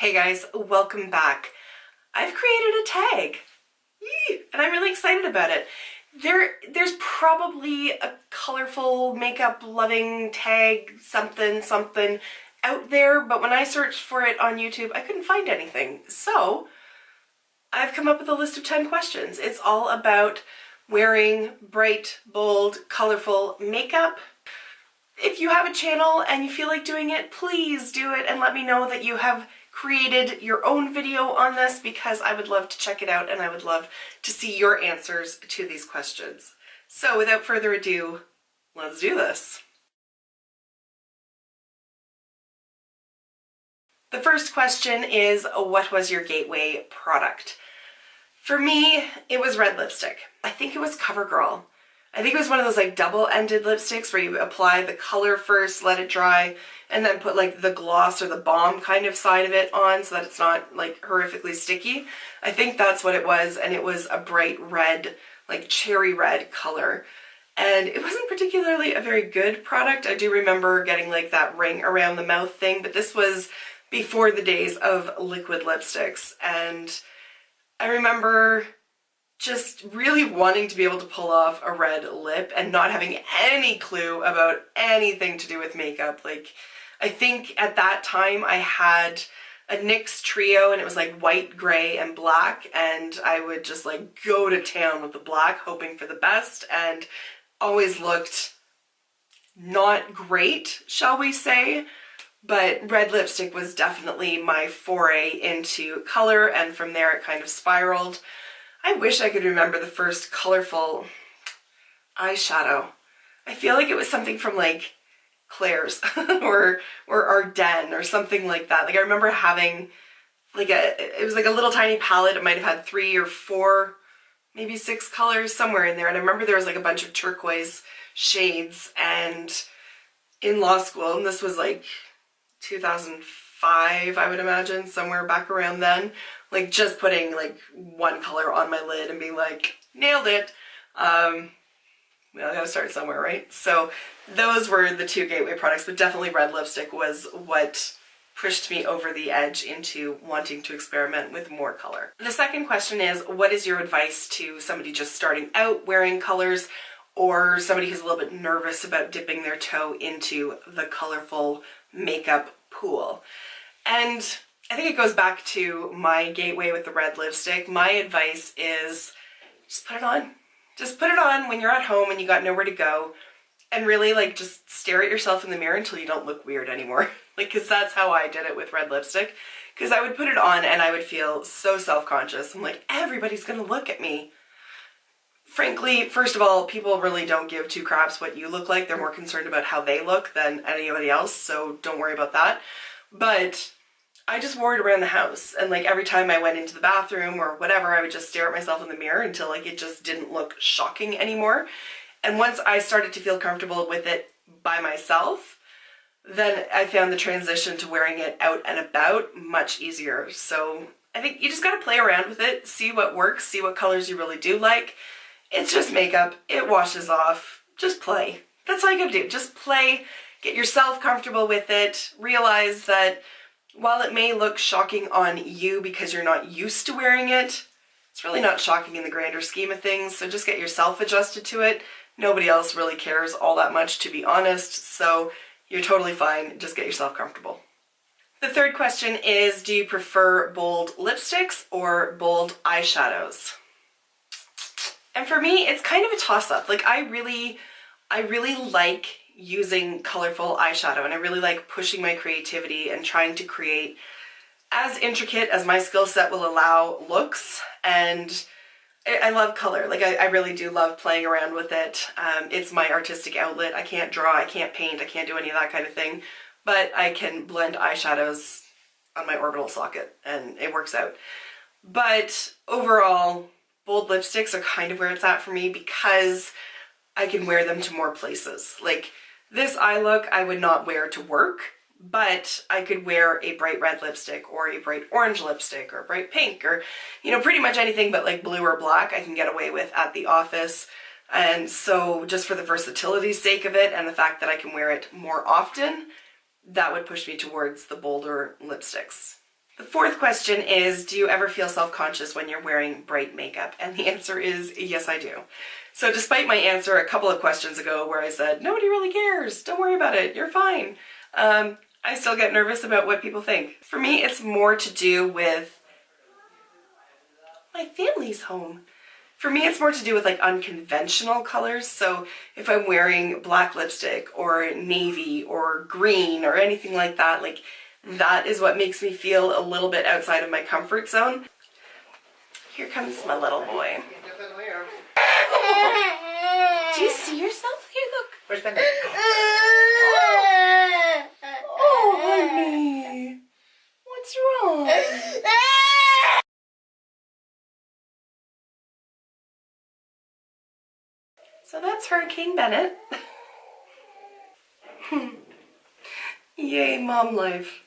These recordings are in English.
Hey guys, welcome back. I've created a tag, and I'm really excited about it. There's probably a colorful makeup loving tag something out there, but when I searched for it on YouTube, I couldn't find anything. So I've come up with a list of 10 questions. It's all about wearing bright, bold, colorful makeup. If you have a channel and you feel like doing it, please do it and let me know that you have created your own video on this, because I would love to check it out and I would love to see your answers to these questions. So without further ado, let's do this. The first question is, what was your gateway product? For me, it was red lipstick. I think it was CoverGirl. I think it was one of those like double-ended lipsticks where you apply the color first, let it dry, and then put like the gloss or the balm kind of side of it on so that it's not like horrifically sticky. I think that's what it was, and it was a bright red, like cherry red color. And it wasn't particularly a very good product. I do remember getting like that ring around the mouth thing, but this was before the days of liquid lipsticks. And I remember just really wanting to be able to pull off a red lip and not having any clue about anything to do with makeup. Like, I think at that time I had a NYX trio and it was like white, gray, and black, and I would just like go to town with the black, hoping for the best, and always looked not great, shall we say. But red lipstick was definitely my foray into color, and from there it kind of spiraled. I wish I could remember the first colorful eyeshadow. I feel like it was something from like Claire's or Ardennes or something like that. Like I remember having like it was like a little tiny palette. It might have had 3 or 4, maybe 6 colors somewhere in there. And I remember there was like a bunch of turquoise shades, and in law school, and this was like 2005, I would imagine, somewhere back around then, like just putting like one color on my lid and being like, nailed it. Well, I gotta start somewhere, right? So those were the 2 gateway products, but definitely red lipstick was what pushed me over the edge into wanting to experiment with more color. The second question is, what is your advice to somebody just starting out wearing colors, or somebody who's a little bit nervous about dipping their toe into the colorful makeup pool? And I think it goes back to my gateway with the red lipstick. My advice is just put it on. Just put it on when you're at home and you got nowhere to go, and really like just stare at yourself in the mirror until you don't look weird anymore. Like, cause that's how I did it with red lipstick. Cause I would put it on and I would feel so self-conscious. I'm like, everybody's gonna look at me. Frankly, first of all, people really don't give 2 craps what you look like. They're more concerned about how they look than anybody else, so don't worry about that. But I just wore it around the house, and like every time I went into the bathroom or whatever, I would just stare at myself in the mirror until like it just didn't look shocking anymore. And once I started to feel comfortable with it by myself, then I found the transition to wearing it out and about much easier. So I think you just gotta play around with it, see what works, see what colors you really do like. It's just makeup, it washes off, just play. That's all you gotta do, just play, get yourself comfortable with it, realize that while it may look shocking on you because you're not used to wearing it, it's really not shocking in the grander scheme of things, so just get yourself adjusted to it. Nobody else really cares all that much, to be honest, so you're totally fine, just get yourself comfortable. The third question is, do you prefer bold lipsticks or bold eyeshadows? And for me, it's kind of a toss-up. Like I really like using colorful eyeshadow, and I really like pushing my creativity and trying to create as intricate as my skill set will allow looks. And I love color. Like I really do love playing around with it. It's my artistic outlet. I can't draw, I can't paint, I can't do any of that kind of thing, but I can blend eyeshadows on my orbital socket and it works out. But overall, bold lipsticks are kind of where it's at for me because I can wear them to more places. Like this eye look I would not wear to work, but I could wear a bright red lipstick or a bright orange lipstick or a bright pink, or, you know, pretty much anything but like blue or black I can get away with at the office. And so just for the versatility sake of it and the fact that I can wear it more often, that would push me towards the bolder lipsticks. The fourth question is, do you ever feel self-conscious when you're wearing bright makeup? And the answer is yes, I do. So despite my answer a couple of questions ago where I said, nobody really cares, don't worry about it, you're fine, I still get nervous about what people think. For me, it's more to do with my family's home. For me, it's more to do with like unconventional colors. So if I'm wearing black lipstick or navy or green or anything like that, like that is what makes me feel a little bit outside of my comfort zone. Here comes my little boy. Do you see yourself? Here, look. Where's Bennett? Oh, honey. What's wrong? So that's Hurricane Bennett. Yay, mom life.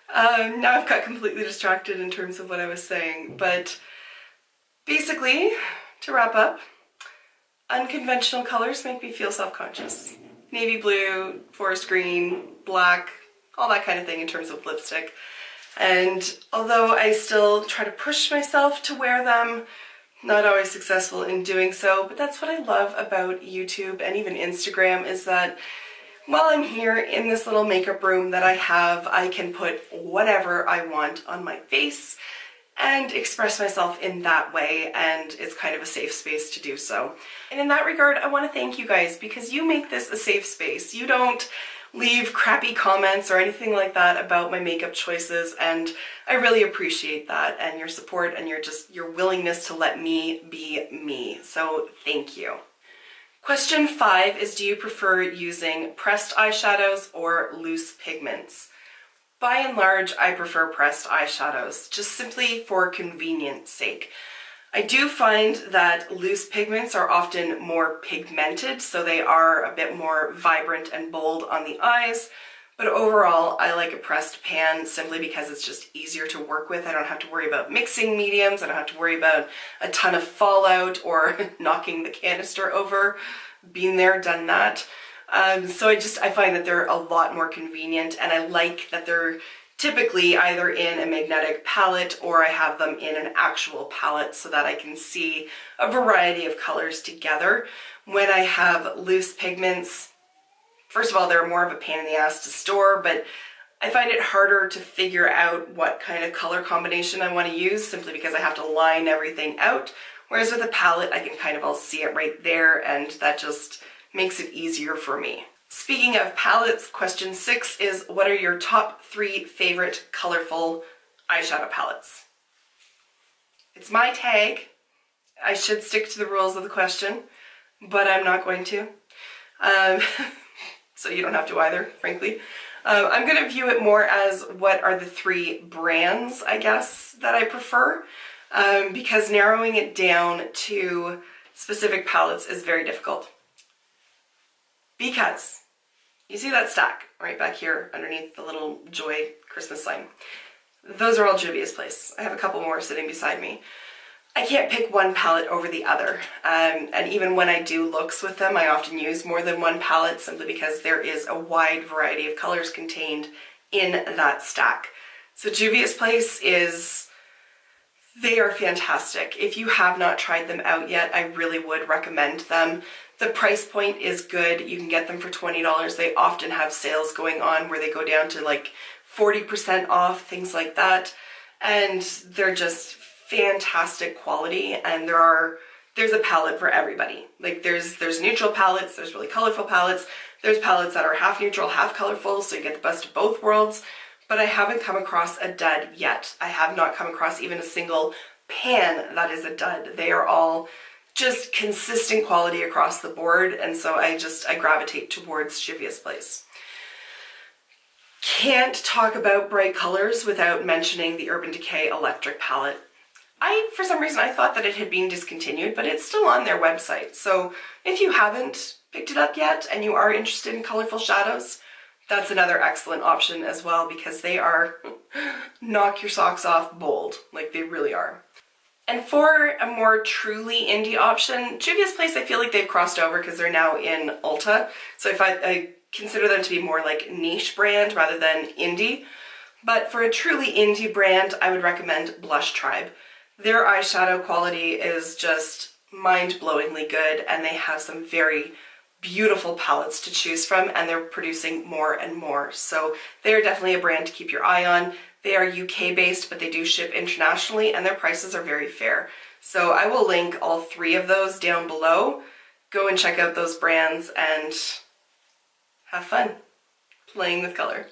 Now I've got completely distracted in terms of what I was saying, but basically, to wrap up, unconventional colors make me feel self-conscious. Navy blue, forest green, black, all that kind of thing in terms of lipstick. And although I still try to push myself to wear them, not always successful in doing so, but that's what I love about YouTube and even Instagram, is that while I'm here in this little makeup room that I have, I can put whatever I want on my face and express myself in that way, and it's kind of a safe space to do so. And in that regard, I want to thank you guys, because you make this a safe space. You don't leave crappy comments or anything like that about my makeup choices, and I really appreciate that, and your support and your willingness to let me be me. So thank you. Question 5 is, do you prefer using pressed eyeshadows or loose pigments? By and large, I prefer pressed eyeshadows, just simply for convenience sake. I do find that loose pigments are often more pigmented, so they are a bit more vibrant and bold on the eyes, but overall I like a pressed pan simply because it's just easier to work with. I don't have to worry about mixing mediums, I don't have to worry about a ton of fallout or knocking the canister over. Been there, done that. So I find that they're a lot more convenient, and I like that they're typically either in a magnetic palette or I have them in an actual palette so that I can see a variety of colors together. When I have loose pigments, first of all, they're more of a pain in the ass to store, but I find it harder to figure out what kind of color combination I want to use simply because I have to line everything out. Whereas with a palette, I can kind of all see it right there, and that just makes it easier for me. Speaking of palettes, question 6 is, what are your top 3 favorite colorful eyeshadow palettes? It's my tag. I should stick to the rules of the question, but I'm not going to. So you don't have to either, frankly. I'm going to view it more as what are the 3 brands, I guess, that I prefer, because narrowing it down to specific palettes is very difficult. Because you see that stack right back here underneath the little Joy Christmas sign? Those are all Juvia's Place. I have a couple more sitting beside me. I can't pick one palette over the other, and even when I do looks with them, I often use more than one palette simply because there is a wide variety of colors contained in that stack. So Juvia's Place they are fantastic. If you have not tried them out yet, I really would recommend them. The price point is good. You can get them for $20. They often have sales going on where they go down to like 40% off, things like that. And they're just fantastic quality, and there's a palette for everybody. Like there's neutral palettes, there's really colorful palettes, there's palettes that are half neutral, half colorful, so you get the best of both worlds. But I haven't come across a dud yet. I have not come across even a single pan that is a dud. They are all just consistent quality across the board, and so I gravitate towards Juvia's Place. Can't talk about bright colors without mentioning the Urban Decay Electric palette. For some reason, I thought that it had been discontinued, but it's still on their website. So if you haven't picked it up yet and you are interested in colorful shadows, that's another excellent option as well, because they are knock your socks off bold, like they really are. And for a more truly indie option, Juvia's Place, I feel like they've crossed over because they're now in Ulta. So I consider them to be more like niche brand rather than indie. But for a truly indie brand, I would recommend Blush Tribe. Their eyeshadow quality is just mind-blowingly good, and they have some very beautiful palettes to choose from, and they're producing more and more. So they are definitely a brand to keep your eye on. They are UK based, but they do ship internationally, and their prices are very fair. So I will link all three of those down below. Go and check out those brands and have fun playing with color.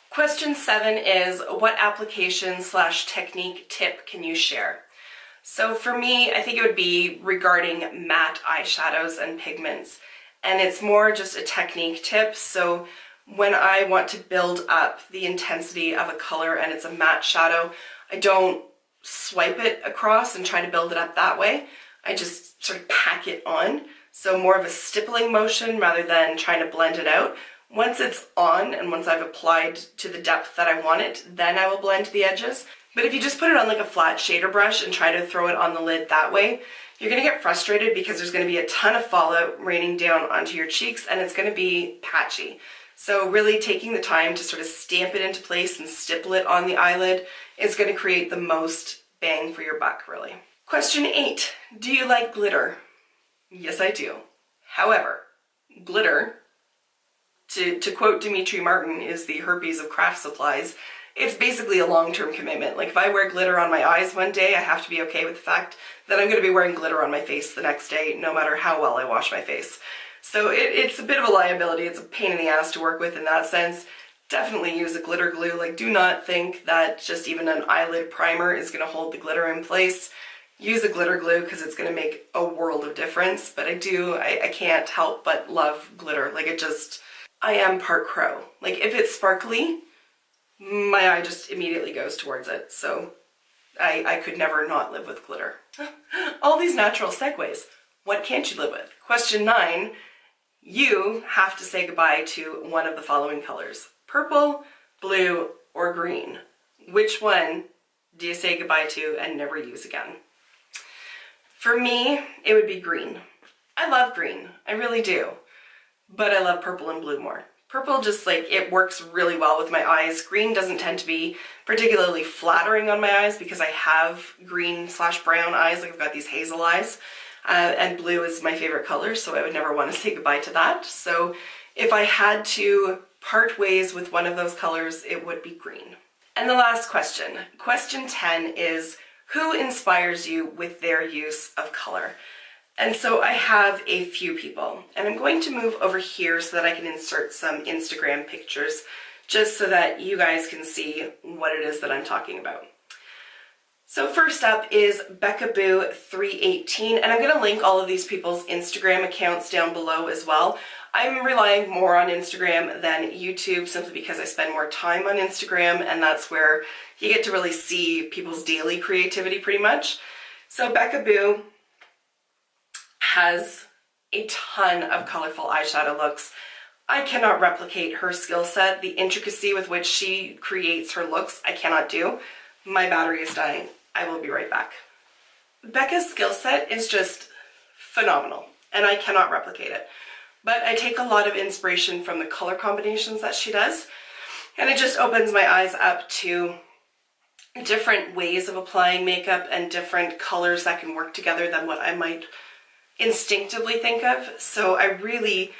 Question 7 is, what application/technique tip can you share? So for me, I think it would be regarding matte eyeshadows and pigments. And it's more just a technique tip. So when I want to build up the intensity of a color and it's a matte shadow, I don't swipe it across and try to build it up that way. I just sort of pack it on. So more of a stippling motion rather than trying to blend it out. Once it's on and once I've applied to the depth that I want it, then I will blend the edges. But if you just put it on like a flat shader brush and try to throw it on the lid that way, you're going to get frustrated because there's going to be a ton of fallout raining down onto your cheeks and it's going to be patchy. So really taking the time to sort of stamp it into place and stipple it on the eyelid is going to create the most bang for your buck, really. Question 8, do you like glitter? Yes, I do. However, glitter, to quote Dimitri Martin, is the herpes of craft supplies. It's basically a long-term commitment. Like if I wear glitter on my eyes one day, I have to be okay with the fact that I'm going to be wearing glitter on my face the next day, no matter how well I wash my face. So it's a bit of a liability. It's a pain in the ass to work with in that sense. Definitely use a glitter glue. Like, do not think that just even an eyelid primer is going to hold the glitter in place. Use a glitter glue because it's going to make a world of difference. But I can't help but love glitter. Like I am part crow. Like if it's sparkly, my eye just immediately goes towards it. So I could never not live with glitter. All these natural segues. What can't you live with? Question 9, you have to say goodbye to one of the following colors. Purple, blue, or green. Which one do you say goodbye to and never use again? For me, it would be green. I love green, I really do. But I love purple and blue more. Purple just it works really well with my eyes. Green doesn't tend to be particularly flattering on my eyes because I have green/brown eyes, like I've got these hazel eyes. And blue is my favorite color, so I would never want to say goodbye to that. So if I had to part ways with one of those colors, it would be green. And the last question, question 10 is, who inspires you with their use of color? And so I have a few people, and I'm going to move over here so that I can insert some Instagram pictures just so that you guys can see what it is that I'm talking about. So first up is BeccaBoo318, and I'm going to link all of these people's Instagram accounts down below as well. I'm relying more on Instagram than YouTube simply because I spend more time on Instagram, and that's where you get to really see people's daily creativity pretty much. So BeccaBoo has a ton of colorful eyeshadow looks. I cannot replicate her skill set. The intricacy with which she creates her looks, I cannot do. My battery is dying. I will be right back. Becca's skill set is just phenomenal, and I cannot replicate it. But I take a lot of inspiration from the color combinations that she does, and it just opens my eyes up to different ways of applying makeup and different colors that can work together than what I might instinctively think of. So I really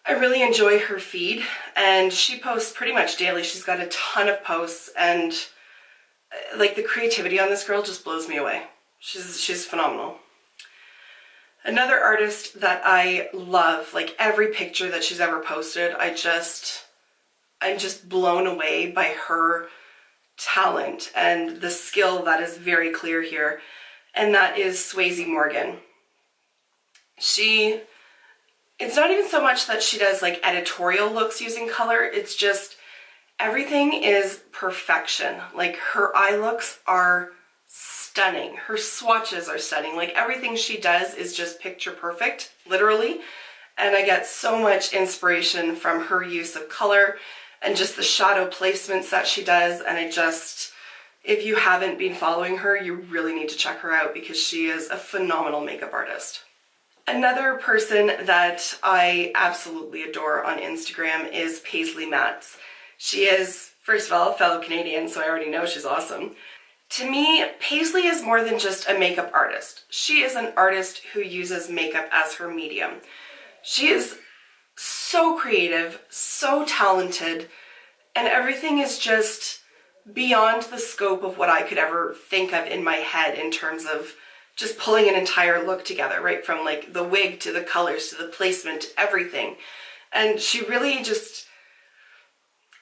enjoy her feed, and she posts pretty much daily. She's got a ton of posts, and the creativity on this girl just blows me away. She's phenomenal. Another artist that I love, every picture that she's ever posted, I'm just blown away by her talent and the skill that is very clear here, and that is Swayze Morgan. It's not even so much that she does editorial looks using color, it's just everything is perfection. Her eye looks are stunning. Her swatches are stunning. Everything she does is just picture perfect, literally. And I get so much inspiration from her use of color and just the shadow placements that she does. And if you haven't been following her, you really need to check her out because she is a phenomenal makeup artist. Another person that I absolutely adore on Instagram is Paisley Matts. She is First of all, fellow Canadian, so I already know she's awesome. To me, Paisley is more than just a makeup artist. She is an artist who uses makeup as her medium. She is so creative, so talented, and everything is just beyond the scope of what I could ever think of in my head in terms of just pulling an entire look together, right? From like the wig to the colors to the placement, everything. And she really just,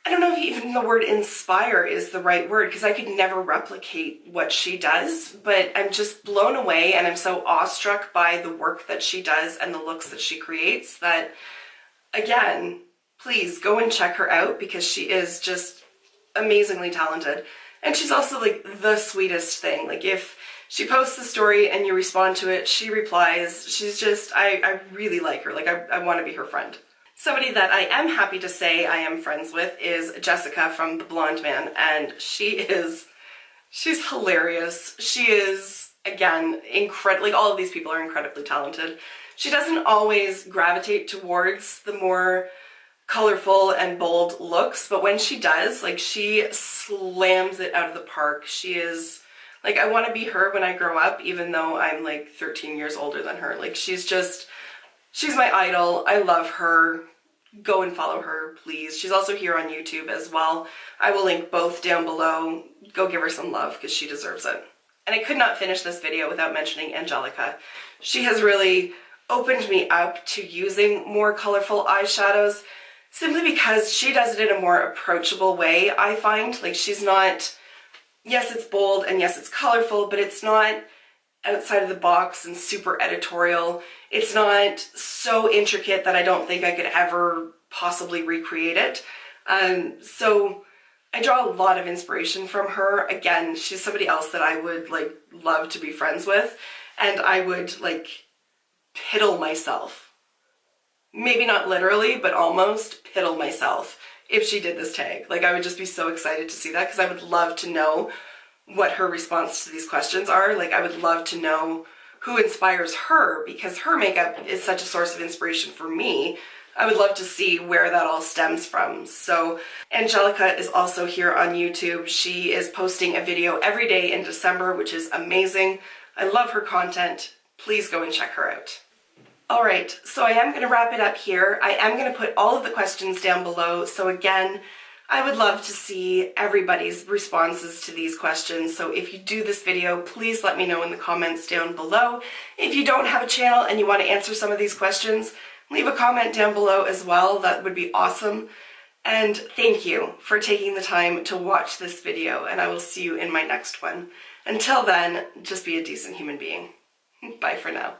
I don't know if even the word inspire is the right word, because I could never replicate what she does, but I'm just blown away and I'm so awestruck by the work that she does and the looks that she creates that, again, please go and check her out because she is just amazingly talented. And she's also like the sweetest thing. Like if she posts a story and you respond to it, she replies. She's just, I really like her. Like I want to be her friend. Somebody that I am happy to say I am friends with is Jessica from The Blonde Man, and she's hilarious. She is, again, like all of these people are incredibly talented. She doesn't always gravitate towards the more colorful and bold looks, but when she does, like she slams it out of the park. She is, like, I want to be her when I grow up, even though I'm like 13 years older than her. Like she's my idol. I love her. Go and follow her, please. She's also here on YouTube as well. I will link both down below. Go give her some love because she deserves it. And I could not finish this video without mentioning Angelica. She has really opened me up to using more colorful eyeshadows simply because she does it in a more approachable way, I find. Like she's not, yes, it's bold and yes, it's colorful, but it's not outside of the box and super editorial. It's not so intricate that I don't think I could ever possibly recreate it. So I draw a lot of inspiration from her. Again, she's somebody else that I would like love to be friends with, and I would like piddle myself. Maybe not literally, but almost piddle myself if she did this tag. Like I would just be so excited to see that because I would love to know what her response to these questions are. Like I would love to know who inspires her because her makeup is such a source of inspiration for me. I would love to see where that all stems from. So Angelica is also here on YouTube. She is posting a video every day in December, which is amazing. I love her content. Please go and check her out. All right, so I am going to wrap it up here. I am going to put all of the questions down below. So again, I would love to see everybody's responses to these questions. So if you do this video, please let me know in the comments down below. If you don't have a channel and you want to answer some of these questions, leave a comment down below as well. That would be awesome. And thank you for taking the time to watch this video, and I will see you in my next one. Until then, just be a decent human being. Bye for now.